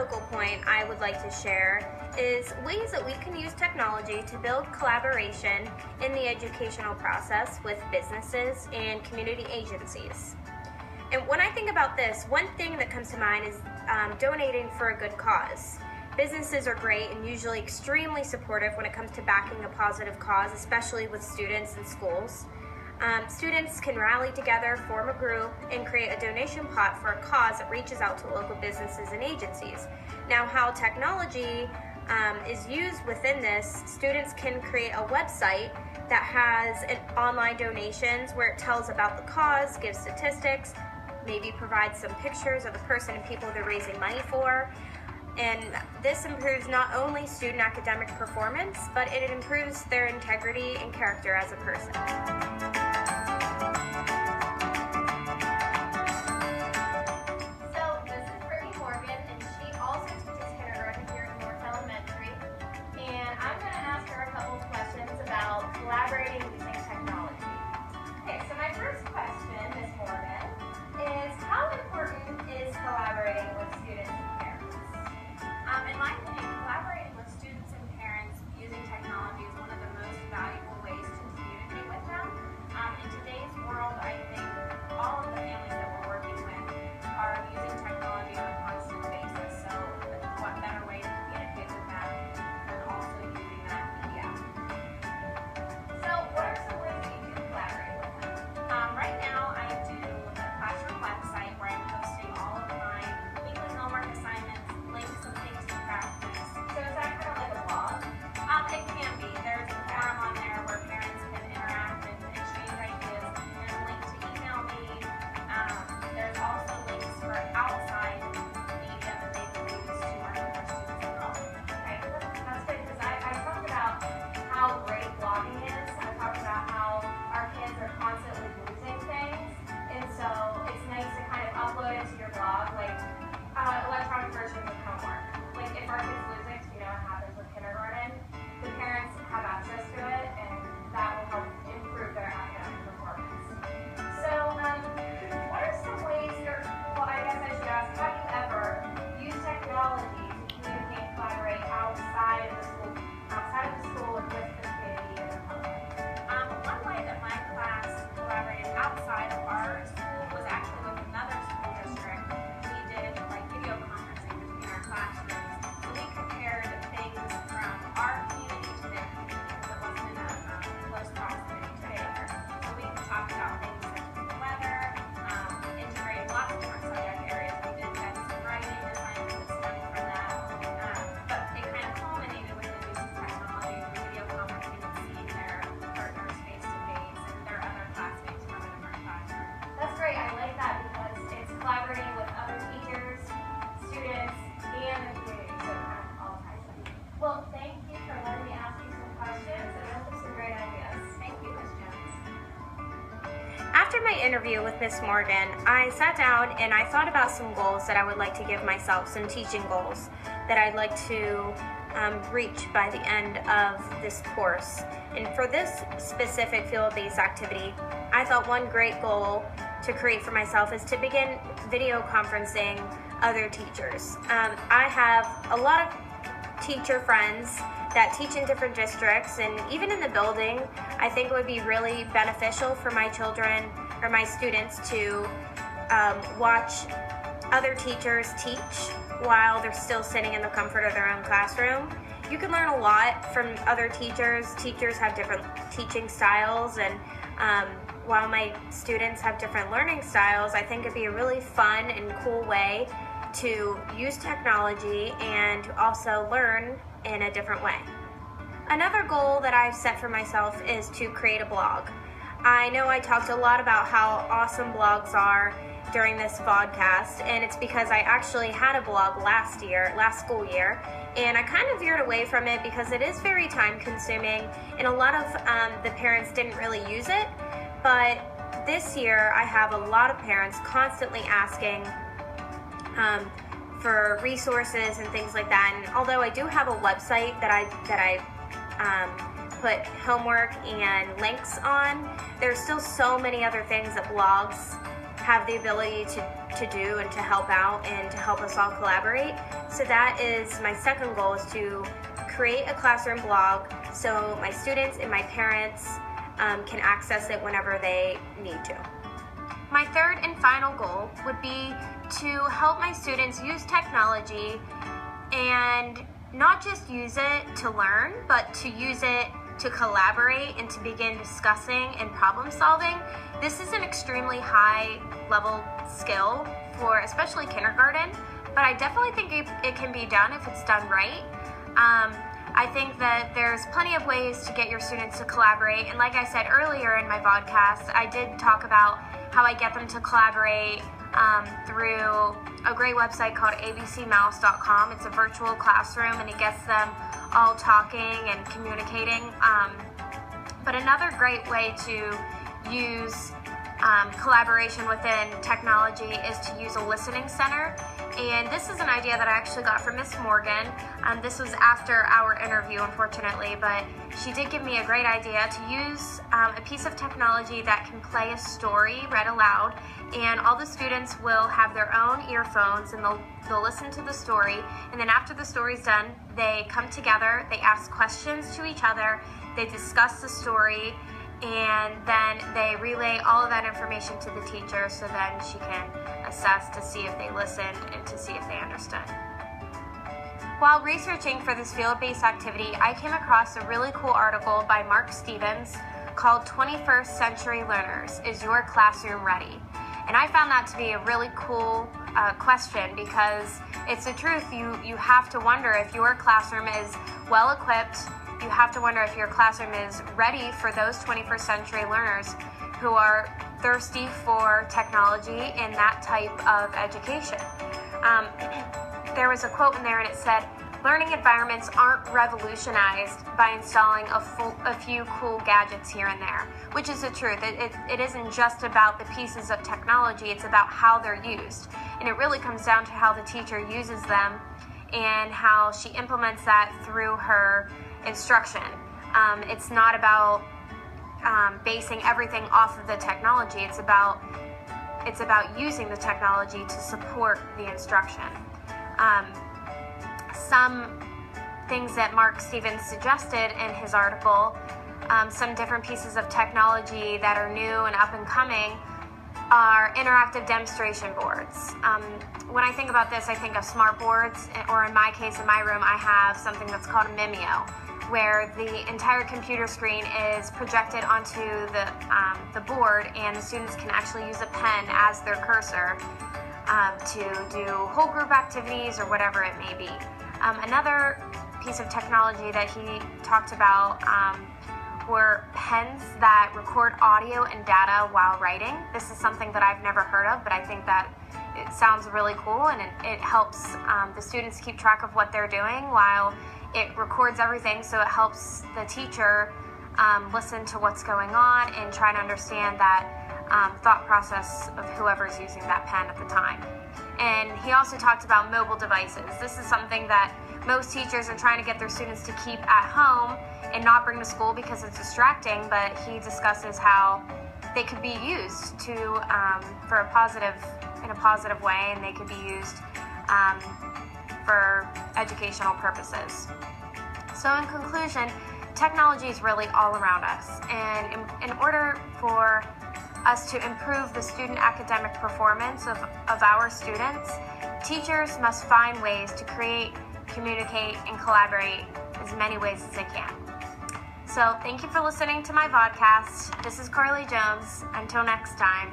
focal point I would like to share is ways that we can use technology to build collaboration in the educational process with businesses and community agencies. And when I think about this, one thing that comes to mind is donating for a good cause. Businesses are great and usually extremely supportive when it comes to backing a positive cause, especially with students and schools. Students can rally together, form a group, and create a donation pot for a cause that reaches out to local businesses and agencies. Now, how technology is used within this, students can create a website that has online donations where it tells about the cause, gives statistics, maybe provides some pictures of the person and people they're raising money for. And this improves not only student academic performance, but it improves their integrity and character as a person. Collaborating using technology. Okay, so my first question this morning is, how important is collaborating with students and parents? In my opinion, collaborating with students and parents using technology is one of the most valuable ways to communicate with them. In today's world, I think all of the families that we're working with are using technology on a constant basis, so what better way to communicate with them than also using that media. So what are some ways that you do collaborate with them? Right now, I do the classroom website where I'm posting all of my weekly homework assignments, links and things to practice. So is that kind of like a blog? It can be. There's a forum on there where parents can interact and exchange ideas. There's a link to email me. There's also links for outside media that they can use to work with their students as well. Okay, that's good, because I talked about how great blogging is. I talked about how our kids are constantly losing things, and so it's nice to kind of upload it to your blog, like electronic versions of homework. Like if our kids lose it, you know what happens with kindergarten, the parents have access to it, and that will help improve their academic performance. So, what are some ways, well, I guess I should ask, have you ever used technology to communicate and collaborate outside of the school and with the community and the public? One way that my class collaborated outside of our school was actually with another school district. We did like video conferencing between our classrooms. So we compared things from our community to their community because it wasn't in a close proximity to each other. So we talked about things such as the weather, integrated lots of different subject areas. We did then some writing assignments that stemmed from that. But it kind of culminated with the use of technology through video conferencing and seeing their partners face-to-face and their other classmates from a different classroom. That's great. I like that because it's collaborating with other teachers, students, and the community, so it kind of all ties in. Well, thank you for letting me ask you some questions, and those are some great ideas. Thank you, Ms. Jones. After my interview with Miss Morgan, I sat down and I thought about some goals that I would like to give myself, some teaching goals that I'd like to reach by the end of this course. And for this specific field-based activity, I thought one great goal to create for myself is to begin video conferencing other teachers. I have a lot of teacher friends that teach in different districts, and even in the building, I think it would be really beneficial for my children or my students to watch other teachers teach while they're still sitting in the comfort of their own classroom. You can learn a lot from other teachers. Teachers have different teaching styles, and while my students have different learning styles, I think it'd be a really fun and cool way to use technology and to also learn in a different way. Another goal that I've set for myself is to create a blog. I know I talked a lot about how awesome blogs are during this podcast, and it's because I actually had a blog last school year, and I kind of veered away from it because it is very time consuming and a lot of the parents didn't really use it. But this year I have a lot of parents constantly asking for resources and things like that, and although I do have a website that I put homework and links on, there's still so many other things that blogs have the ability to do and to help out and to help us all collaborate. So that is my second goal, is to create a classroom blog so my students and my parents can access it whenever they need to. My third and final goal would be to help my students use technology, and not just use it to learn, but to use it to collaborate and to begin discussing and problem solving. This is an extremely high level skill for especially kindergarten, but I definitely think it can be done if it's done right. I think that there's plenty of ways to get your students to collaborate, and like I said earlier in my podcast, I did talk about how I get them to collaborate through a great website called abcmouse.com. It's a virtual classroom and it gets them all talking and communicating. But another great way to use collaboration within technology is to use a listening center. And this is an idea that I actually got from Miss Morgan. This was after our interview, unfortunately, but she did give me a great idea to use a piece of technology that can play a story read aloud, and all the students will have their own earphones and they'll listen to the story, and then after the story's done, they come together, they ask questions to each other, they discuss the story, and then they relay all of that information to the teacher, so then she can assess to see if they listened and to see if they understood. While researching for this field-based activity, I came across a really cool article by Mark Stevens called 21st Century Learners, Is Your Classroom Ready? And I found that to be a really cool question, because it's the truth. You have to wonder if your classroom is well equipped. You have to wonder if your classroom is ready for those 21st century learners who are thirsty for technology and that type of education. There was a quote in there and it said, "Learning environments aren't revolutionized by installing a few cool gadgets here and there," which is the truth. It isn't just about the pieces of technology, it's about how they're used. And it really comes down to how the teacher uses them and how she implements that through her instruction. It's not about basing everything off of the technology. It's about using the technology to support the instruction. Some things that Mark Stevens suggested in his article, some different pieces of technology that are new and up and coming, are interactive demonstration boards. When I think about this, I think of smart boards, or in my case, in my room, I have something that's called a Mimeo, where the entire computer screen is projected onto the board, and the students can actually use a pen as their cursor to do whole group activities or whatever it may be. Another piece of technology that he talked about were pens that record audio and data while writing. This is something that I've never heard of, but I think that it sounds really cool, and it helps the students keep track of what they're doing while it records everything, so it helps the teacher listen to what's going on and try to understand that thought process of whoever's using that pen at the time. And he also talked about mobile devices. This is something that most teachers are trying to get their students to keep at home and not bring to school because it's distracting, but he discusses how they could be used to in a positive way, and they could be used for educational purposes. So in conclusion, technology is really all around us, and in order for us to improve the student academic performance of our students, teachers must find ways to create, communicate, and collaborate as many ways as they can. So thank you for listening to my podcast. This is Karley Jones. Until next time.